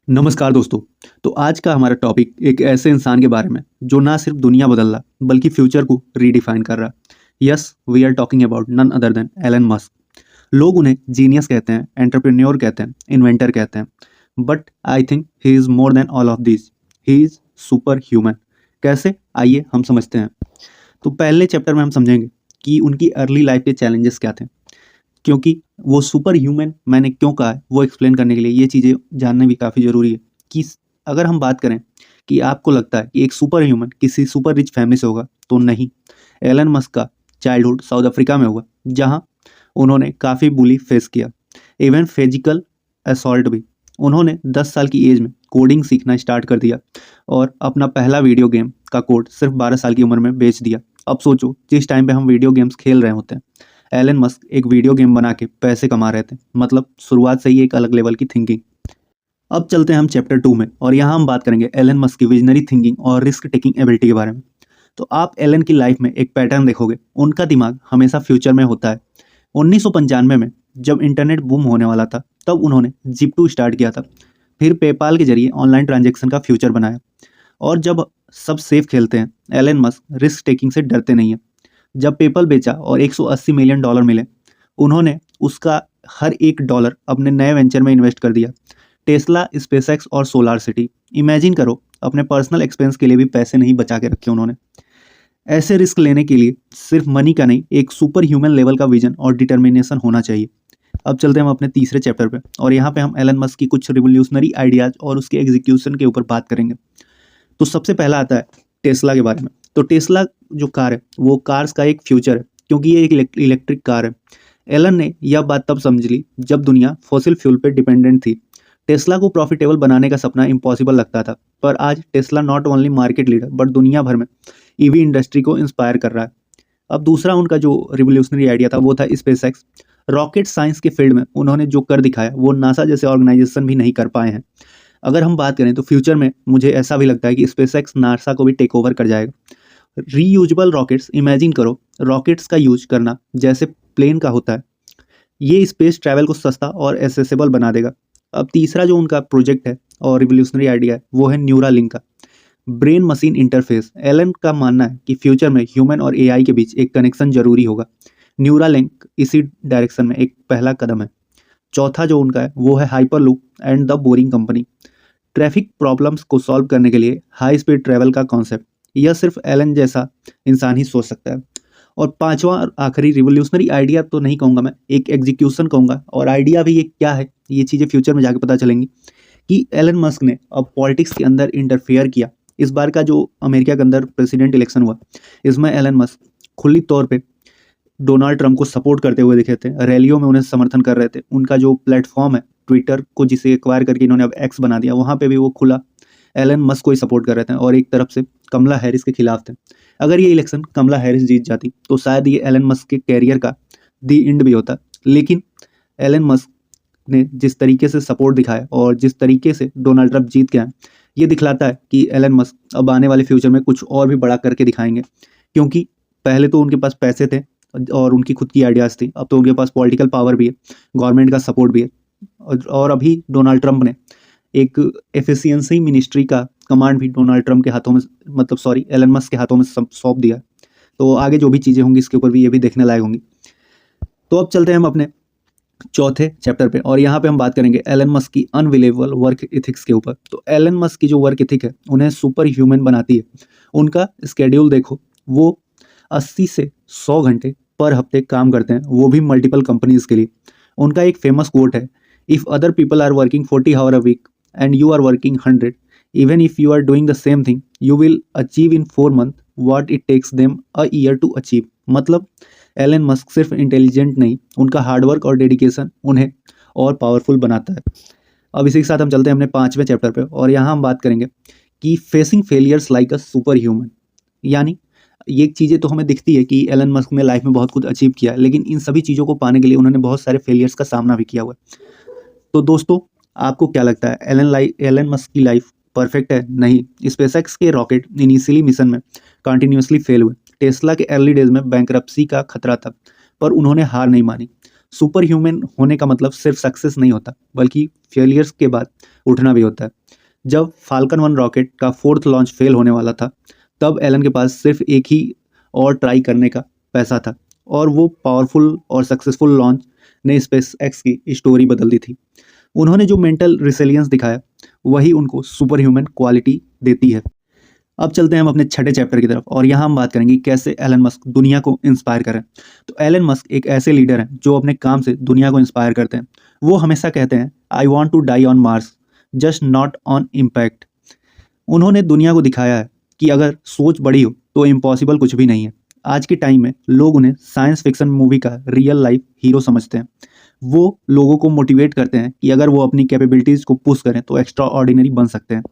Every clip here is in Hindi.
नमस्कार दोस्तों। तो आज का हमारा टॉपिक एक ऐसे इंसान के बारे में जो ना सिर्फ दुनिया बदल रहा बल्कि फ्यूचर को रीडिफाइन कर रहा। Yes, we are talking about none other than Elon Musk. लोग उन्हें जीनियस कहते हैं, एंटरप्रेन्योर कहते हैं, इन्वेंटर कहते हैं, but I think he is more than all of this. He is super human. कैसे, आइए हम समझते हैं। तो पहले चैप्टर में हम समझेंगे कि उनकी अर्ली लाइफ के चैलेंजेस क्या थे, क्योंकि वो सुपर ह्यूमन मैंने क्यों कहा है वो एक्सप्लेन करने के लिए ये चीज़ें जानना भी काफ़ी ज़रूरी है। कि अगर हम बात करें कि आपको लगता है कि एक सुपर ह्यूमन किसी सुपर रिच फैमिली से होगा, तो नहीं। एलन मस्क का चाइल्डहुड साउथ अफ्रीका में हुआ, जहाँ उन्होंने काफ़ी बुली फेस किया, इवन फिजिकल असॉल्ट भी। उन्होंने 10 साल की एज में कोडिंग सीखना स्टार्ट कर दिया और अपना पहला वीडियो गेम का कोड सिर्फ 12 साल की उम्र में बेच दिया। अब सोचो, जिस टाइम पे हम वीडियो गेम्स खेल रहे होते हैं, एलन मस्क एक वीडियो गेम बना के पैसे कमा रहे थे। मतलब शुरुआत से ही एक अलग लेवल की थिंकिंग। अब चलते हैं हम चैप्टर 2 में, और यहाँ हम बात करेंगे एलन मस्क की विजनरी थिंकिंग और रिस्क टेकिंग एबिलिटी के बारे में। तो आप एलन की लाइफ में एक पैटर्न देखोगे, उनका दिमाग हमेशा फ्यूचर में होता है। 1995 में जब इंटरनेट बूम होने वाला था, तब उन्होंने जिप्टू स्टार्ट किया था। फिर पेपाल के जरिए ऑनलाइन ट्रांजैक्शन का फ्यूचर बनाया। और जब सब सेफ खेलते हैं, एलन मस्क रिस्क टेकिंग से डरते नहीं है। जब पेपल बेचा और 180 मिलियन डॉलर मिले, उन्होंने उसका हर एक डॉलर अपने नए वेंचर में इन्वेस्ट कर दिया। टेस्ला, स्पेसएक्स और सोलार सिटी। इमेजिन करो, अपने पर्सनल एक्सपेंस के लिए भी पैसे नहीं बचा के रखे उन्होंने। ऐसे रिस्क लेने के लिए सिर्फ मनी का नहीं, एक सुपर ह्यूमन लेवल का विजन और डिटर्मिनेशन होना चाहिए। अब चलते हैं हम अपने तीसरे चैप्टर पे, और यहाँ पे हम एलन मस्क की कुछ रिवोल्यूशनरी आइडियाज और उसके एग्जीक्यूशन के ऊपर बात करेंगे। तो सबसे पहला आता है टेस्ला के बारे में। तो टेस्ला जो कार है, वो कार्स का एक फ्यूचर है, क्योंकि ये एक इलेक्ट्रिक कार है। एलन ने यह बात तब समझ ली जब दुनिया फॉसिल फ्यूल पर डिपेंडेंट थी। टेस्ला को प्रॉफिटेबल बनाने का सपना इम्पॉसिबल लगता था, पर आज Tesla not only market leader but दुनिया भर में ईवी इंडस्ट्री को इंस्पायर कर रहा है। अब दूसरा उनका जो रिवोल्यूशनरी आइडिया था, वो था स्पेसएक्स। रॉकेट साइंस के फील्ड में उन्होंने जो कर दिखाया, वो नासा जैसे ऑर्गेनाइजेशन भी नहीं कर पाए हैं। अगर हम बात करें तो फ्यूचर में मुझे ऐसा भी लगता है कि स्पेसएक्स नासा को भी टेक ओवर कर जाएगा। रीयूजेबल रॉकेट्स, इमेजिन करो रॉकेट्स का यूज करना जैसे प्लेन का होता है। ये स्पेस ट्रैवल को सस्ता और एसेसिबल बना देगा। अब तीसरा जो उनका प्रोजेक्ट है और रिवोल्यूशनरी आइडिया है, वो है न्यूरालिंक का ब्रेन मशीन इंटरफेस। एलन का मानना है कि फ्यूचर में ह्यूमन और एआई के बीच एक कनेक्शन जरूरी होगा। न्यूरालिंक इसी डायरेक्शन में एक पहला कदम है। चौथा जो उनका है, वो है hyperloop and the boring company. Traffic problems को सॉल्व करने के लिए हाई स्पीड ट्रैवल का कॉन्सेप्ट, यह सिर्फ एलन जैसा इंसान ही सोच सकता है। और पांचवा और आखिरी रिवोल्यूशनरी आइडिया तो नहीं कहूँगा मैं, एक एग्जीक्यूशन कहूँगा। और आइडिया भी ये क्या है, ये चीज़ें फ्यूचर में जाके पता चलेंगी। कि एलन मस्क ने अब पॉलिटिक्स के अंदर इंटरफेयर किया। इस बार का जो अमेरिका के अंदर प्रेसिडेंट इलेक्शन हुआ, इसमें एलन मस्क खुली तौर पे डोनाल्ड ट्रंप को सपोर्ट करते हुए दिखे थे। रैलियों में उन्हें समर्थन कर रहे थे। उनका जो प्लेटफॉर्म है ट्विटर को, जिसे एक्वायर करके इन्होंने अब एक्स बना दिया, वहाँ पे भी वो खुला एलन मस्क को ही सपोर्ट कर रहे थे, और एक तरफ से कमला हैरिस के खिलाफ थे। अगर ये इलेक्शन कमला हैरिस जीत जाती, तो शायद ये एलन मस्क के कैरियर का दी एंड भी होता। लेकिन एलन मस्क ने जिस तरीके से सपोर्ट दिखाया और जिस तरीके से डोनाल्ड ट्रंप जीत गया, ये दिखलाता है कि एलन मस्क अब आने वाले फ्यूचर में कुछ और भी बड़ा करके दिखाएंगे। क्योंकि पहले तो उनके पास पैसे थे और उनकी खुद की आइडियाज़ थी, अब तो उनके पास पॉलिटिकल पावर भी है, गवर्नमेंट का सपोर्ट भी है। और अभी डोनाल्ड ट्रंप ने एक एफिशिएंसी मिनिस्ट्री का कमांड भी डोनाल्ड ट्रंप के हाथों में, मतलब सॉरी, एलन मस्क के हाथों में सौंप दिया। तो आगे जो भी चीज़ें होंगी इसके ऊपर भी ये भी देखने लायक होंगी। तो अब चलते हैं हम अपने चौथे चैप्टर पे, और यहाँ पे हम बात करेंगे एलन मस्क की अनबिलीवेबल वर्क इथिक्स के ऊपर। तो एलन मस्क की जो वर्क इथिक है, उन्हें सुपर ह्यूमन बनाती है। उनका स्केड्यूल देखो, वो 80 से 100 घंटे पर हफ्ते काम करते हैं, वो भी मल्टीपल कंपनीज के लिए। उनका एक फेमस कोट है, if other people are working 40 hour a week and you are working 100, even if you are doing the same thing, you will achieve in 4 month what it takes them a year to achieve. मतलब एलन मस्क सिर्फ इंटेलिजेंट नहीं, उनका हार्डवर्क और डेडिकेशन उन्हें और पावरफुल बनाता है। अब इसी के साथ हम चलते हैं अपने पांचवें चैप्टर पे, और यहाँ हम बात करेंगे कि facing failures like a super human. यानी ये चीज़ें तो हमें दिखती है कि एलन मस्क ने लाइफ में बहुत कुछ अचीव किया है, लेकिन इन सभी चीज़ों को पाने के लिए उन्होंने बहुत सारे फेलियर्स का सामना भी किया हुआ है। तो दोस्तों, आपको क्या लगता है, एलन मस्क की लाइफ परफेक्ट है? नहीं। स्पेसएक्स के रॉकेट इनिशियली मिशन में कंटिन्यूसली फेल हुए। टेस्ला के अर्ली डेज में बैंकरप्सी का खतरा था, पर उन्होंने हार नहीं मानी। सुपर ह्यूमन होने का मतलब सिर्फ सक्सेस नहीं होता, बल्कि फेलियर्स के बाद उठना भी होता है। जब फाल्कन 1 रॉकेट का 4th लॉन्च फेल होने वाला था, तब एलन के पास सिर्फ एक ही और ट्राई करने का पैसा था, और वो पावरफुल और सक्सेसफुल लॉन्च ने स्पेस एक्स की स्टोरी बदल दी थी। उन्होंने जो मेंटल रिसिलियंस दिखाया, वही उनको सुपर ह्यूमन क्वालिटी देती है। अब चलते हैं हम अपने छठे चैप्टर की तरफ, और यहाँ हम बात करेंगे कैसे एलन मस्क दुनिया को इंस्पायर करें। तो एलन मस्क एक ऐसे लीडर हैं जो अपने काम से दुनिया को इंस्पायर करते हैं। वो हमेशा कहते हैं, I want to die on Mars, just not on impact. उन्होंने दुनिया को दिखाया है कि अगर सोच बड़ी हो तो इम्पॉसिबल कुछ भी नहीं है। आज के टाइम में लोग उन्हें साइंस फिक्शन मूवी का रियल लाइफ हीरो समझते हैं। वो लोगों को मोटिवेट करते हैं कि अगर वो अपनी कैपेबिलिटीज़ को पुश करें तो एक्स्ट्रा ऑर्डिनरी बन सकते हैं।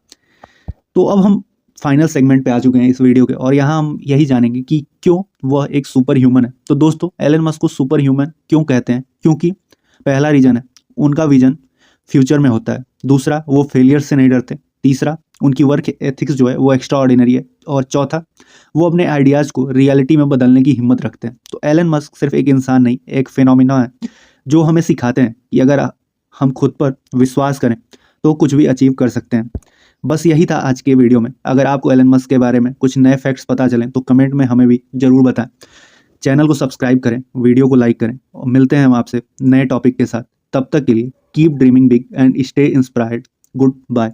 तो अब हम फाइनल सेगमेंट पे आ चुके हैं इस वीडियो के, और यहाँ हम यही जानेंगे कि क्यों वह एक सुपर ह्यूमन है। तो दोस्तों, एलन मस्क को सुपर ह्यूमन क्यों कहते हैं? क्योंकि पहला रीजन है, उनका विजन फ्यूचर में होता है। दूसरा, वो फेलियर से नहीं डरते। तीसरा, उनकी वर्क एथिक्स जो है वो एक्स्ट्रा ऑर्डिनरी है। और चौथा, वो अपने आइडियाज़ को रियलिटी में बदलने की हिम्मत रखते हैं। तो एलन मस्क सिर्फ एक इंसान नहीं, एक फिनोमिना है जो हमें सिखाते हैं कि अगर हम खुद पर विश्वास करें तो कुछ भी अचीव कर सकते हैं। बस यही था आज के वीडियो में। अगर आपको एलन मस्क के बारे में कुछ नए फैक्ट्स पता चलें तो कमेंट में हमें भी ज़रूर बताएं। चैनल को सब्सक्राइब करें, वीडियो को लाइक करें, और मिलते हैं हम आपसे नए टॉपिक के साथ। तब तक के लिए keep dreaming big and stay inspired. Good bye.